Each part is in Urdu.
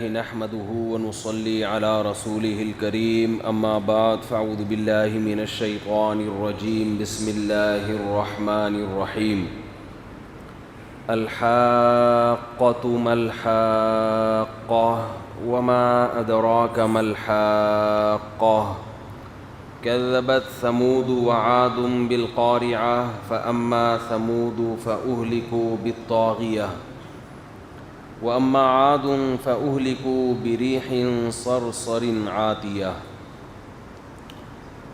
نحمده ونصلي على رسوله الكريم أما بعد فأعوذ بالله من الشيطان الرجيم بسم الله الرحمن الرحيم الحاقة ما الحاقة وما أدراك ما الحاقة كذبت ثمود وعاد بالقارعة فأما ثمود فأهلكوا بالطاغية وَأَمَّا عَادٌ فَأُهْلِكُوا بِرِيحٍ صَرْصَرٍ عَاتِيَةٍ۔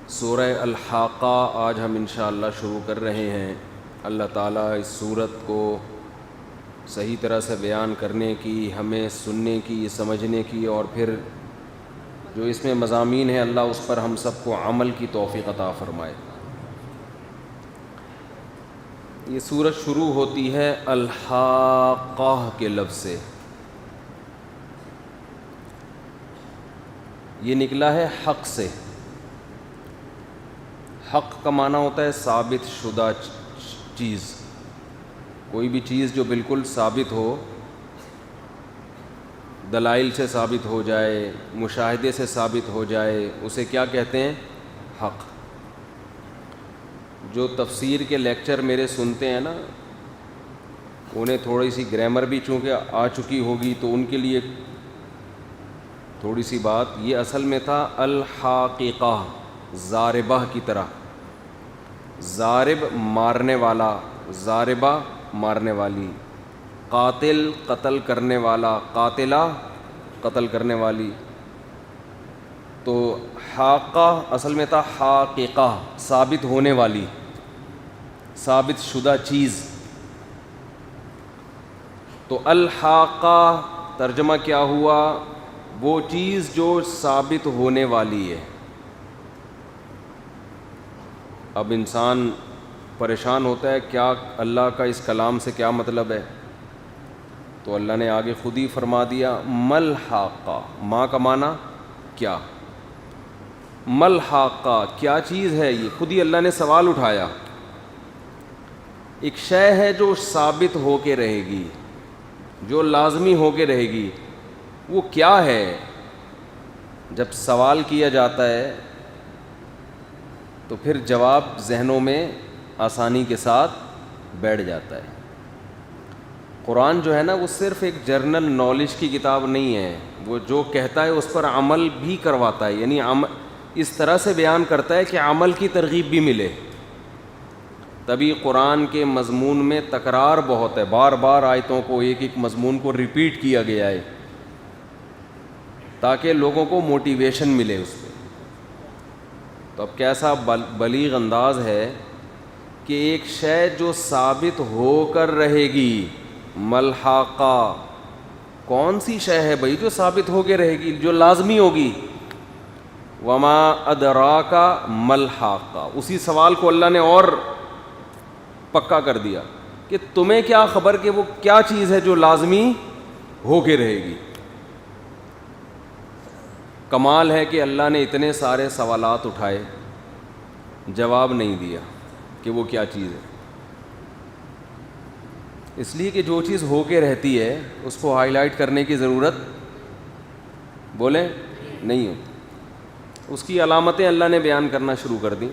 سورہ الحاقہ آج ہم انشاءاللہ شروع کر رہے ہیں۔ اللہ تعالیٰ اس سورت کو صحیح طرح سے بیان کرنے کی، ہمیں سننے کی، سمجھنے کی، اور پھر جو اس میں مضامین ہیں اللہ اس پر ہم سب کو عمل کی توفیق عطا فرمائے۔ یہ سورت شروع ہوتی ہے الحاقہ کے لفظ سے، یہ نکلا ہے حق سے۔ حق کا معنی ہوتا ہے ثابت شدہ چیز، کوئی بھی چیز جو بالکل ثابت ہو، دلائل سے ثابت ہو جائے، مشاہدے سے ثابت ہو جائے، اسے کیا کہتے ہیں؟ حق۔ جو تفسیر کے لیکچر میرے سنتے ہیں نا، انہیں تھوڑی سی گرامر بھی چونکہ آ چکی ہوگی تو ان کے لیے تھوڑی سی بات، یہ اصل میں تھا الحاقہ، ضاربہ کی طرح، ضارب مارنے والا، ضاربہ مارنے والی، قاتل قتل کرنے والا، قاتلہ قتل کرنے والی۔ تو حاقہ اصل میں تھا حاققہ، ثابت ہونے والی، ثابت شدہ چیز۔ تو الحاقہ ترجمہ کیا ہوا؟ وہ چیز جو ثابت ہونے والی ہے۔ اب انسان پریشان ہوتا ہے کیا اللہ کا اس کلام سے کیا مطلب ہے؟ تو اللہ نے آگے خود ہی فرما دیا مل حاقہ، ماں کا معنی کیا، مل حاقہ کیا چیز ہے؟ یہ خود ہی اللہ نے سوال اٹھایا۔ ایک شے ہے جو ثابت ہو کے رہے گی، جو لازمی ہو کے رہے گی، وہ کیا ہے؟ جب سوال کیا جاتا ہے تو پھر جواب ذہنوں میں آسانی کے ساتھ بیٹھ جاتا ہے۔ قرآن جو ہے نا وہ صرف ایک جرنل نالج کی کتاب نہیں ہے، وہ جو کہتا ہے اس پر عمل بھی کرواتا ہے، یعنی اس طرح سے بیان کرتا ہے کہ عمل کی ترغیب بھی ملے۔ تبھی قرآن کے مضمون میں تکرار بہت ہے، بار بار آیتوں کو، ایک ایک مضمون کو ریپیٹ کیا گیا ہے تاکہ لوگوں کو موٹیویشن ملے اس پہ۔ تو اب کیسا بلیغ انداز ہے کہ ایک شے جو ثابت ہو کر رہے گی، ملحقہ، کون سی شے ہے بھائی جو ثابت ہو کے رہے گی، جو لازمی ہوگی؟ وما ادراک ملحقہ، اسی سوال کو اللہ نے اور پکا کر دیا کہ تمہیں کیا خبر کہ وہ کیا چیز ہے جو لازمی ہو کے رہے گی۔ کمال ہے کہ اللہ نے اتنے سارے سوالات اٹھائے، جواب نہیں دیا کہ وہ کیا چیز ہے، اس لیے کہ جو چیز ہو کے رہتی ہے اس کو ہائی لائٹ کرنے کی ضرورت بولیں نہیں ہوتی۔ اس کی علامتیں اللہ نے بیان کرنا شروع کر دیں۔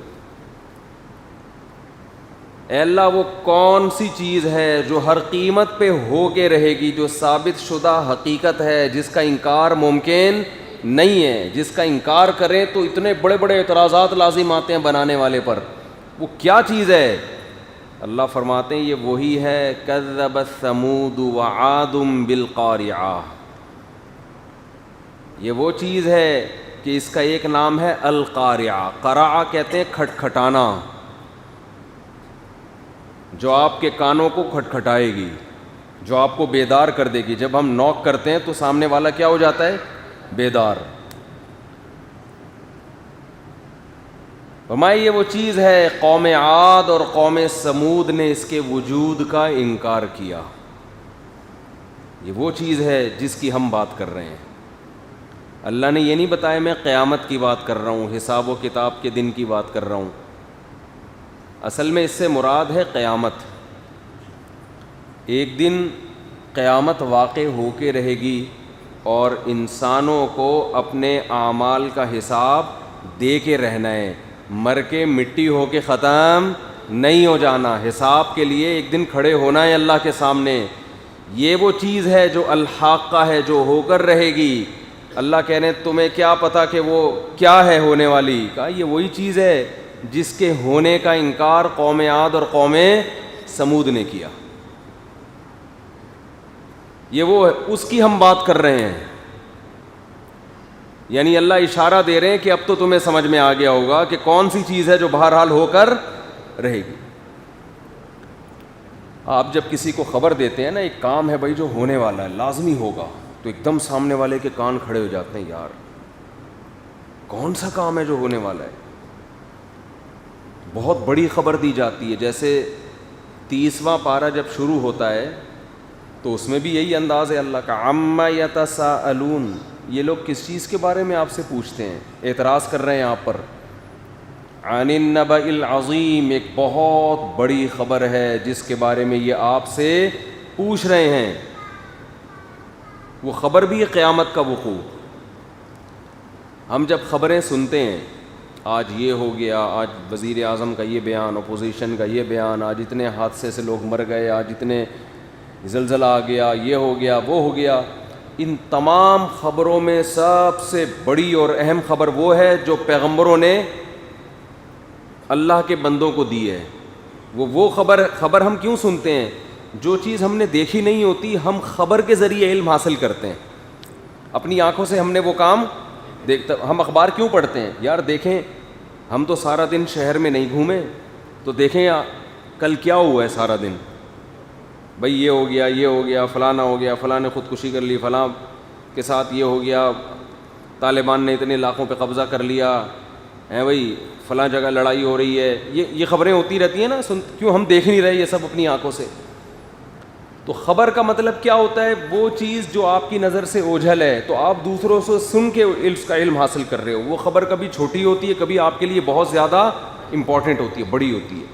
اے اللہ وہ کون سی چیز ہے جو ہر قیمت پہ ہو کے رہے گی، جو ثابت شدہ حقیقت ہے، جس کا انکار ممکن نہیں ہے، جس کا انکار کریں تو اتنے بڑے بڑے اعتراضات لازم آتے ہیں بنانے والے پر، وہ کیا چیز ہے؟ اللہ فرماتے ہیں یہ وہی ہے کذبت ثمود وعاد بالقارعہ، یہ وہ چیز ہے کہ اس کا ایک نام ہے القارعہ۔ قرع کہتے ہیں کھٹکھٹانا، جو آپ کے کانوں کو کھٹکھٹائے گی، جو آپ کو بیدار کر دے گی۔ جب ہم نوک کرتے ہیں تو سامنے والا کیا ہو جاتا ہے؟ بیدار۔ فرمائے یہ وہ چیز ہے، قوم عاد اور قوم ثمود نے اس کے وجود کا انکار کیا۔ یہ وہ چیز ہے جس کی ہم بات کر رہے ہیں۔ اللہ نے یہ نہیں بتایا میں قیامت کی بات کر رہا ہوں، حساب و کتاب کے دن کی بات کر رہا ہوں، اصل میں اس سے مراد ہے قیامت۔ ایک دن قیامت واقع ہو کے رہے گی، اور انسانوں کو اپنے اعمال کا حساب دے کے رہنا ہے، مر کے مٹی ہو کے ختم نہیں ہو جانا، حساب کے لیے ایک دن کھڑے ہونا ہے اللہ کے سامنے۔ یہ وہ چیز ہے جو الحاقہ ہے، جو ہو کر رہے گی۔ اللہ کہہ رہے ہیں تمہیں کیا پتا کہ وہ کیا ہے ہونے والی؟ کہا یہ وہی چیز ہے جس کے ہونے کا انکار قوم عاد اور قوم سمود نے کیا۔ یہ وہ اس کی ہم بات کر رہے ہیں، یعنی اللہ اشارہ دے رہے ہیں کہ اب تو تمہیں سمجھ میں آ گیا ہوگا کہ کون سی چیز ہے جو بہرحال ہو کر رہے گی۔ آپ جب کسی کو خبر دیتے ہیں نا ایک کام ہے بھائی جو ہونے والا ہے، لازمی ہوگا، تو ایک دم سامنے والے کے کان کھڑے ہو جاتے ہیں، یار کون سا کام ہے جو ہونے والا ہے؟ بہت بڑی خبر دی جاتی ہے، جیسے 30واں پارہ جب شروع ہوتا ہے تو اس میں بھی یہی انداز ہے اللہ کا، عما یتساءلون، یہ لوگ کس چیز کے بارے میں آپ سے پوچھتے ہیں؟ اعتراض کر رہے ہیں آپ پر۔ عن النبأ العظیم، ایک بہت بڑی خبر ہے جس کے بارے میں یہ آپ سے پوچھ رہے ہیں۔ وہ خبر بھی ہے قیامت کا وقوع۔ ہم جب خبریں سنتے ہیں، آج یہ ہو گیا، آج وزیر اعظم کا یہ بیان، اپوزیشن کا یہ بیان، آج اتنے حادثے سے لوگ مر گئے، آج اتنے زلزلہ آ گیا، یہ ہو گیا، وہ ہو گیا، ان تمام خبروں میں سب سے بڑی اور اہم خبر وہ ہے جو پیغمبروں نے اللہ کے بندوں کو دی ہے۔ وہ خبر ہم کیوں سنتے ہیں؟ جو چیز ہم نے دیکھی نہیں ہوتی ہم خبر کے ذریعے علم حاصل کرتے ہیں۔ اپنی آنکھوں سے ہم نے وہ کام دیکھتا، ہم اخبار کیوں پڑھتے ہیں؟ یار دیکھیں، ہم تو سارا دن شہر میں نہیں گھومے، تو دیکھیں کل کیا ہوا ہے سارا دن، بھئی یہ ہو گیا، یہ ہو گیا، فلانا ہو گیا، فلاں نے خودکشی کر لی، فلاں کے ساتھ یہ ہو گیا، طالبان نے اتنے علاقوں پہ قبضہ کر لیا ہے، بھئی فلاں جگہ لڑائی ہو رہی ہے، یہ خبریں ہوتی رہتی ہیں نا، کیوں ہم دیکھ نہیں رہے یہ سب اپنی آنکھوں سے؟ تو خبر کا مطلب کیا ہوتا ہے؟ وہ چیز جو آپ کی نظر سے اوجھل ہے تو آپ دوسروں سے سن کے اس کا علم حاصل کر رہے ہو۔ وہ خبر کبھی چھوٹی ہوتی ہے، کبھی آپ کے لیے بہت زیادہ امپورٹنٹ ہوتی ہے، بڑی ہوتی ہے،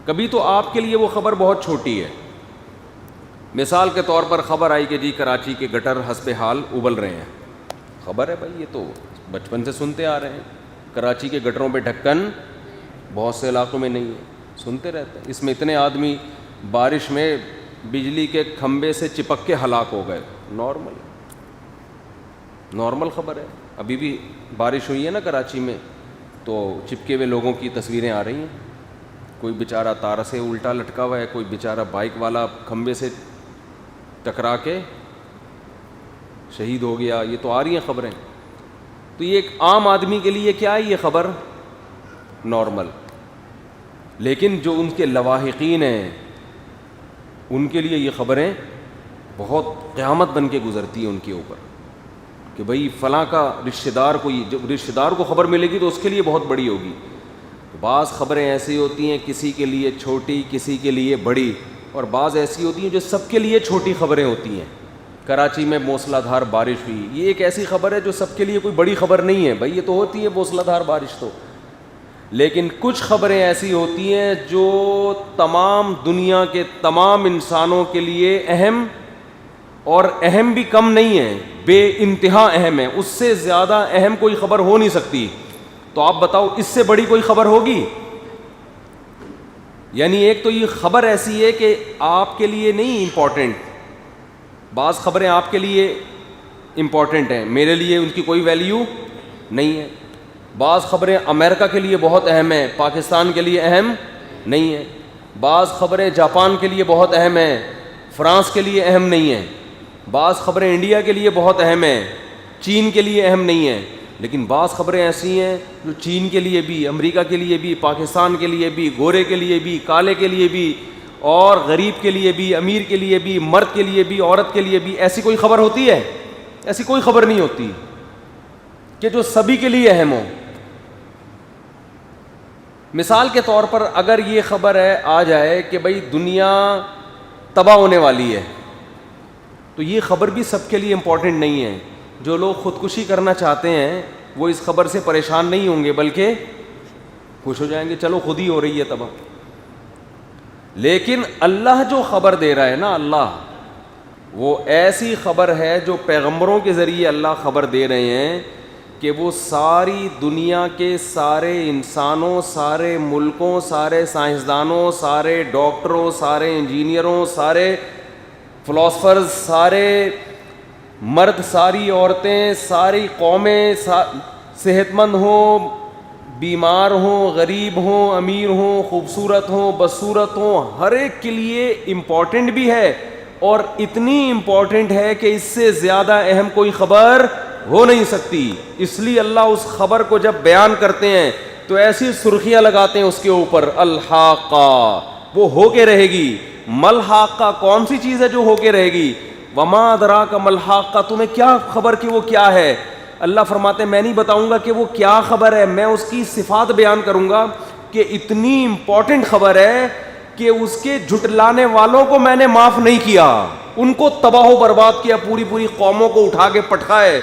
کبھی تو آپ کے لیے وہ خبر بہت چھوٹی ہے۔ مثال کے طور پر خبر آئی کہ جی کراچی کے گٹر حسب حال ابل رہے ہیں، خبر ہے بھائی، یہ تو بچپن سے سنتے آ رہے ہیں، کراچی کے گٹروں پہ ڈھکن بہت سے علاقوں میں نہیں ہے، سنتے رہتے ہیں، اس میں اتنے آدمی بارش میں بجلی کے کھمبے سے چپک کے ہلاک ہو گئے، نارمل خبر ہے۔ ابھی بھی بارش ہوئی ہے نا کراچی میں، تو چپکے ہوئے لوگوں کی تصویریں آ رہی ہیں، کوئی بیچارہ تار سے الٹا لٹکا ہوا ہے، کوئی بیچارہ بائک والا کھمبے سے ٹکرا کے شہید ہو گیا، یہ تو آ رہی ہیں خبریں۔ تو یہ ایک عام آدمی کے لیے کیا ہے یہ خبر؟ نارمل، لیکن جو ان کے لواحقین ہیں ان کے لیے یہ خبریں بہت قیامت بن کے گزرتی ہیں ان کے اوپر، کہ بھئی فلاں کا رشتہ دار، کوئی جب رشتہ دار کو خبر ملے گی تو اس کے لیے بہت بڑی ہوگی۔ بعض خبریں ایسی ہوتی ہیں کسی کے لیے چھوٹی، کسی کے لیے بڑی، اور بعض ایسی ہوتی ہیں جو سب کے لیے چھوٹی خبریں ہوتی ہیں۔ کراچی میں موسلا دھار بارش ہوئی، یہ ایک ایسی خبر ہے جو سب کے لیے کوئی بڑی خبر نہیں ہے، بھئی یہ تو ہوتی ہے موسلا دھار بارش تو، لیکن کچھ خبریں ایسی ہوتی ہیں جو تمام دنیا کے تمام انسانوں کے لیے اہم، اور اہم بھی کم نہیں ہے، بے انتہا اہم ہے، اس سے زیادہ اہم کوئی خبر ہو نہیں سکتی۔ تو آپ بتاؤ اس سے بڑی کوئی خبر ہوگی؟ یعنی ایک تو یہ خبر ایسی ہے کہ آپ کے لیے نہیں امپورٹنٹ، بعض خبریں آپ کے لیے امپورٹنٹ ہیں، میرے لیے ان کی کوئی ویلیو نہیں ہے۔ بعض خبریں امریکہ کے لیے بہت اہم ہیں، پاکستان کے لیے اہم نہیں ہے۔ بعض خبریں جاپان کے لیے بہت اہم ہیں، فرانس کے لیے اہم نہیں ہیں۔ بعض خبریں انڈیا کے لیے بہت اہم ہیں، چین کے لیے اہم نہیں ہیں۔ لیکن بعض خبریں ایسی ہیں جو چین کے لیے بھی، امریکہ کے لیے بھی، پاکستان کے لیے بھی، گورے کے لیے بھی، کالے کے لیے بھی، اور غریب کے لیے بھی، امیر کے لیے بھی، مرد کے لیے بھی، عورت کے لیے بھی، ایسی کوئی خبر ہوتی ہے؟ ایسی کوئی خبر نہیں ہوتی کہ جو سبھی کے لیے اہم ہو۔ مثال کے طور پر اگر یہ خبر آ جائے کہ بھئی دنیا تباہ ہونے والی ہے، تو یہ خبر بھی سب کے لیے امپورٹنٹ نہیں ہے۔ جو لوگ خودکشی کرنا چاہتے ہیں وہ اس خبر سے پریشان نہیں ہوں گے بلکہ خوش ہو جائیں گے، چلو خود ہی ہو رہی ہے تباہ۔ لیکن اللہ جو خبر دے رہا ہے نا، اللہ وہ ایسی خبر ہے جو پیغمبروں کے ذریعے اللہ خبر دے رہے ہیں کہ وہ ساری دنیا کے سارے انسانوں، سارے ملکوں، سارے سائنسدانوں، سارے ڈاکٹروں، سارے انجینئروں، سارے فلاسفرز، سارے مرد، ساری عورتیں، ساری قومیں، صحت مند ہوں، بیمار ہوں، غریب ہوں، امیر ہوں، خوبصورت ہوں، بدصورت ہوں، ہر ایک کے لیے امپورٹنٹ بھی ہے، اور اتنی امپورٹنٹ ہے کہ اس سے زیادہ اہم کوئی خبر ہو نہیں سکتی. اس لیے اللہ اس خبر کو جب بیان کرتے ہیں تو ایسی سرخیاں لگاتے ہیں اس کے اوپر، الحاقہ، وہ ہو کے رہے گی. ملحاقہ کون سی چیز ہے جو ہو کے رہے گی؟ وما ادراک ملحاقہ، تمہیں کیا خبر کہ وہ کیا ہے؟ اللہ فرماتے ہیں میں نہیں بتاؤں گا کہ وہ کیا خبر ہے، میں اس کی صفات بیان کروں گا کہ اتنی امپورٹنٹ خبر ہے کہ اس کے جھٹلانے والوں کو میں نے معاف نہیں کیا، ان کو تباہ و برباد کیا، پوری پوری قوموں کو اٹھا کے پٹکائے.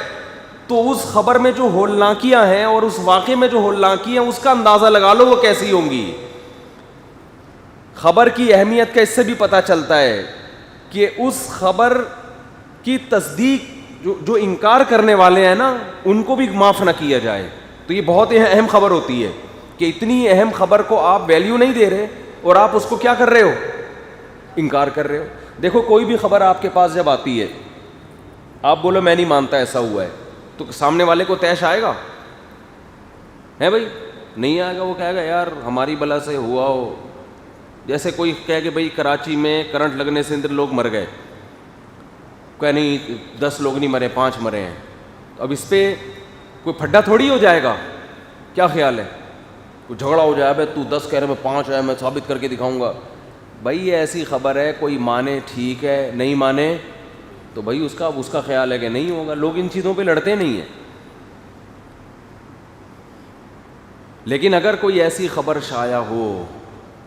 تو اس خبر میں جو ہولناکیاں ہیں اور اس واقعے میں جو ہولناکیاں ہیں اس کا اندازہ لگا لو وہ کیسی ہوں گی. خبر کی اہمیت کا اس سے بھی پتہ چلتا ہے کہ اس خبر کی تصدیق جو انکار کرنے والے ہیں نا ان کو بھی معاف نہ کیا جائے. تو یہ بہت اہم خبر ہوتی ہے کہ اتنی اہم خبر کو آپ ویلیو نہیں دے رہے اور آپ اس کو کیا کر رہے ہو؟ انکار کر رہے ہو. دیکھو کوئی بھی خبر آپ کے پاس جب آتی ہے، آپ بولو میں نہیں مانتا ایسا ہوا ہے، تو سامنے والے کو طیش آئے گا؟ ہے بھائی؟ نہیں آئے گا. وہ کہے گا یار ہماری بلا سے ہوا ہو. جیسے کوئی کہے کہ بھائی کراچی میں کرنٹ لگنے سے اندر لوگ مر گئے، کہ نہیں 10 لوگ نہیں مرے، 5 مرے ہیں. اب اس پہ کوئی پھڈا تھوڑی ہو جائے گا. کیا خیال ہے؟ کوئی جھگڑا ہو جائے، بھائی تو 10 کہہ رہے میں 5 ہے، میں ثابت کر کے دکھاؤں گا. بھائی یہ ایسی خبر ہے، کوئی مانے ٹھیک ہے، نہیں مانے تو بھائی اس کا خیال ہے کہ نہیں ہوگا. لوگ ان چیزوں پہ لڑتے نہیں ہیں. لیکن اگر کوئی ایسی خبر شائع ہو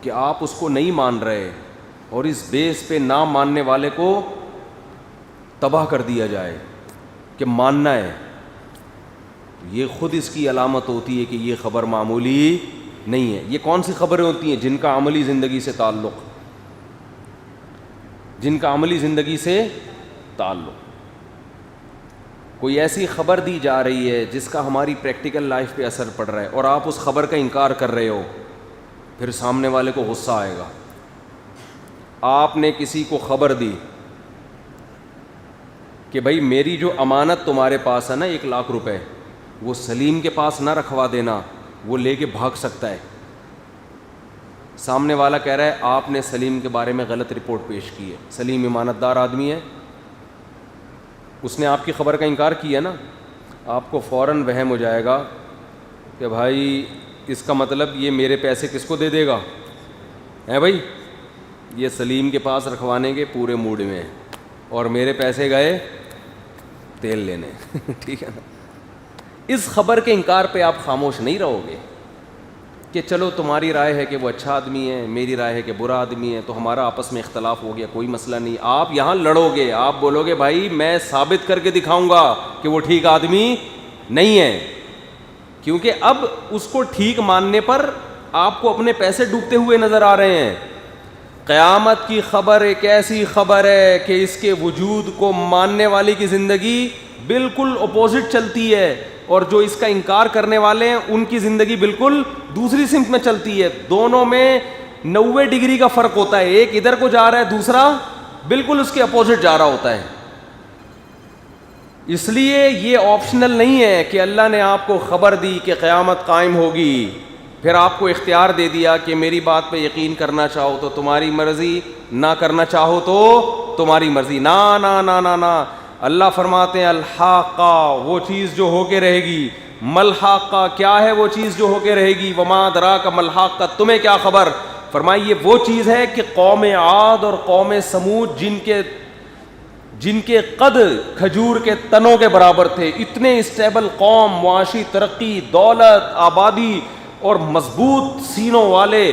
کہ آپ اس کو نہیں مان رہے اور اس بیس پہ نہ ماننے والے کو تباہ کر دیا جائے کہ ماننا ہے، یہ خود اس کی علامت ہوتی ہے کہ یہ خبر معمولی نہیں ہے. یہ کون سی خبریں ہوتی ہیں؟ جن کا عملی زندگی سے تعلق، جن کا عملی زندگی سے تعلق. کوئی ایسی خبر دی جا رہی ہے جس کا ہماری پریکٹیکل لائف پہ اثر پڑ رہا ہے اور آپ اس خبر کا انکار کر رہے ہو، پھر سامنے والے کو غصہ آئے گا. آپ نے کسی کو خبر دی کہ بھائی میری جو امانت تمہارے پاس ہے نا 1 لاکھ روپے، وہ سلیم کے پاس نہ رکھوا دینا، وہ لے کے بھاگ سکتا ہے. سامنے والا کہہ رہا ہے آپ نے سلیم کے بارے میں غلط رپورٹ پیش کی ہے، سلیم امانت دار آدمی ہے، اس نے آپ کی خبر کا انکار کیا نا. آپ کو فوراً وہم ہو جائے گا کہ بھائی اس کا مطلب یہ میرے پیسے کس کو دے دے گا؟ ہے بھائی، یہ سلیم کے پاس رکھوانے کے پورے موڈ میں اور میرے پیسے گئے تیل لینے. ٹھیک ہے نا؟ اس خبر کے انکار پہ آپ خاموش نہیں رہو گے کہ چلو تمہاری رائے ہے کہ وہ اچھا آدمی ہے، میری رائے ہے کہ برا آدمی ہے، تو ہمارا آپس میں اختلاف ہو گیا، کوئی مسئلہ نہیں. آپ یہاں لڑو گے، آپ بولو گے بھائی میں ثابت کر کے دکھاؤں گا کہ وہ ٹھیک آدمی نہیں ہے. کیونکہ اب اس کو ٹھیک ماننے پر آپ کو اپنے پیسے ڈوبتے ہوئے نظر آ رہے ہیں. قیامت کی خبر ایک ایسی خبر ہے کہ اس کے وجود کو ماننے والے کی زندگی بالکل اپوزٹ چلتی ہے، اور جو اس کا انکار کرنے والے ہیں ان کی زندگی بالکل دوسری سمت میں چلتی ہے. دونوں میں 90 ڈگری کا فرق ہوتا ہے، ایک ادھر کو جا رہا ہے، دوسرا بالکل اس کے اپوزٹ جا رہا ہوتا ہے. اس لیے یہ آپشنل نہیں ہے کہ اللہ نے آپ کو خبر دی کہ قیامت قائم ہوگی، پھر آپ کو اختیار دے دیا کہ میری بات پہ یقین کرنا چاہو تو تمہاری مرضی، نہ کرنا چاہو تو تمہاری مرضی. نا نا نا نا نا. اللہ فرماتے ہیں الحاقہ، وہ چیز جو ہو کے رہے گی. ملحاقہ، کیا ہے وہ چیز جو ہو کے رہے گی؟ وما ادراک ملحاقہ، تمہیں کیا خبر؟ فرمائی یہ وہ چیز ہے کہ قوم عاد اور قوم سمود جن کے قد کھجور کے تنوں کے برابر تھے، اتنے اسٹیبل قوم، معاشی ترقی، دولت، آبادی اور مضبوط سینوں والے،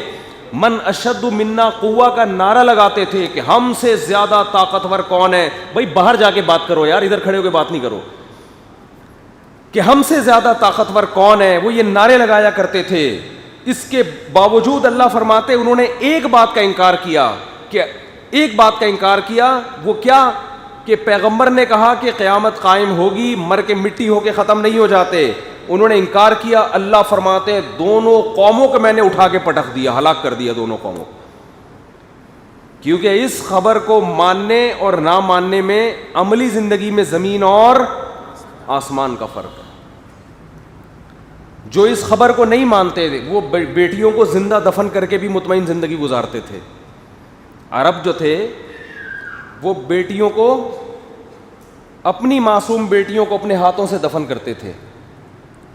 من اشد منا قوہ کا نعرہ لگاتے تھے کہ ہم سے زیادہ طاقتور کون ہے. بھائی باہر جا کے بات کرو یار، ادھر کھڑے ہو کے بات نہیں کرو. کہ ہم سے زیادہ طاقتور کون ہے، وہ یہ نعرے لگایا کرتے تھے. اس کے باوجود اللہ فرماتے انہوں نے ایک بات کا انکار کیا، کہ ایک بات کا انکار کیا، وہ کیا؟ کہ کہ پیغمبر نے کہا کہ قیامت قائم ہوگی, مر کے مٹی ہو کے ختم نہیں ہو جاتے. انہوں نے انکار کیا. اللہ فرماتے ہیں دونوں قوموں کو میں نے اٹھا کے پٹک دیا, ہلاک کر دیا دونوں قوموں کو, کیونکہ اس خبر کو ماننے اور نہ ماننے میں عملی زندگی میں زمین اور آسمان کا فرق ہے. جو اس خبر کو نہیں مانتے تھے وہ بیٹیوں کو زندہ دفن کر کے بھی مطمئن زندگی گزارتے تھے. عرب جو تھے وہ بیٹیوں کو, اپنی معصوم بیٹیوں کو اپنے ہاتھوں سے دفن کرتے تھے.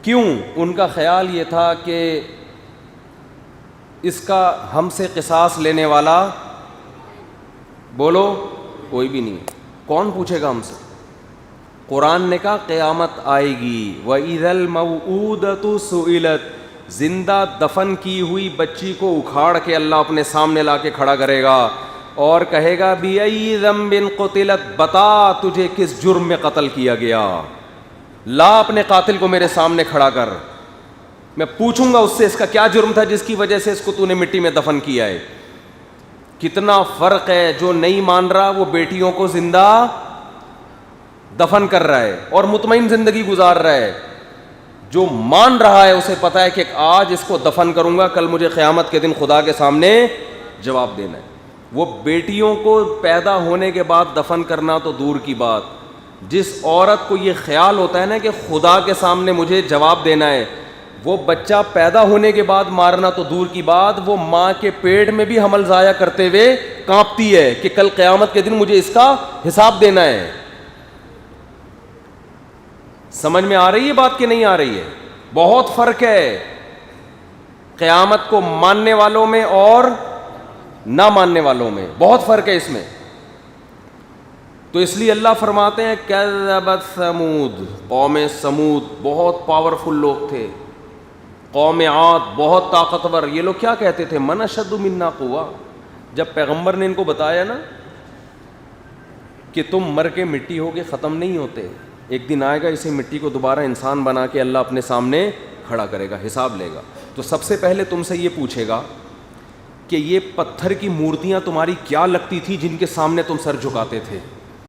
کیوں؟ ان کا خیال یہ تھا کہ اس کا ہم سے قصاص لینے والا, بولو, کوئی بھی نہیں. کون پوچھے گا ہم سے؟ قرآن نے کہا قیامت آئے گی. وَإِذَا الْمَوْءُودَةُ سُئِلَتْ, زندہ دفن کی ہوئی بچی کو اکھاڑ کے اللہ اپنے سامنے لا کے کھڑا کرے گا اور کہے گا بِأَيِّ ذَنبٍ قُتِلَتْ, بتا تجھے کس جرم میں قتل کیا گیا, لا اپنے قاتل کو میرے سامنے کھڑا کر, میں پوچھوں گا اس سے اس کا کیا جرم تھا جس کی وجہ سے اس کو تو نے مٹی میں دفن کیا ہے. کتنا فرق ہے. جو نہیں مان رہا وہ بیٹیوں کو زندہ دفن کر رہا ہے اور مطمئن زندگی گزار رہا ہے. جو مان رہا ہے اسے پتا ہے کہ آج اس کو دفن کروں گا, کل مجھے قیامت کے دن خدا کے سامنے جواب دینا ہے. وہ بیٹیوں کو پیدا ہونے کے بعد دفن کرنا تو دور کی بات, جس عورت کو یہ خیال ہوتا ہے نا کہ خدا کے سامنے مجھے جواب دینا ہے, وہ بچہ پیدا ہونے کے بعد مارنا تو دور کی بات, وہ ماں کے پیٹ میں بھی حمل ضائع کرتے ہوئے کانپتی ہے کہ کل قیامت کے دن مجھے اس کا حساب دینا ہے. سمجھ میں آ رہی ہے بات کہ نہیں آ رہی ہے؟ بہت فرق ہے قیامت کو ماننے والوں میں اور نہ ماننے والوں میں, بہت فرق ہے اس میں. تو اس لیے اللہ فرماتے ہیں کذبت ثمود, قوم سمود بہت پاورفل لوگ تھے. قوم عاد بہت طاقتور. یہ لوگ کیا کہتے تھے؟ من اشد منا قوہ. جب پیغمبر نے ان کو بتایا نا کہ تم مر کے مٹی ہو کے ختم نہیں ہوتے, ایک دن آئے گا اسے مٹی کو دوبارہ انسان بنا کے اللہ اپنے سامنے کھڑا کرے گا, حساب لے گا, تو سب سے پہلے تم سے یہ پوچھے گا کہ یہ پتھر کی مورتیاں تمہاری کیا لگتی تھی جن کے سامنے تم سر جھکاتے تھے؟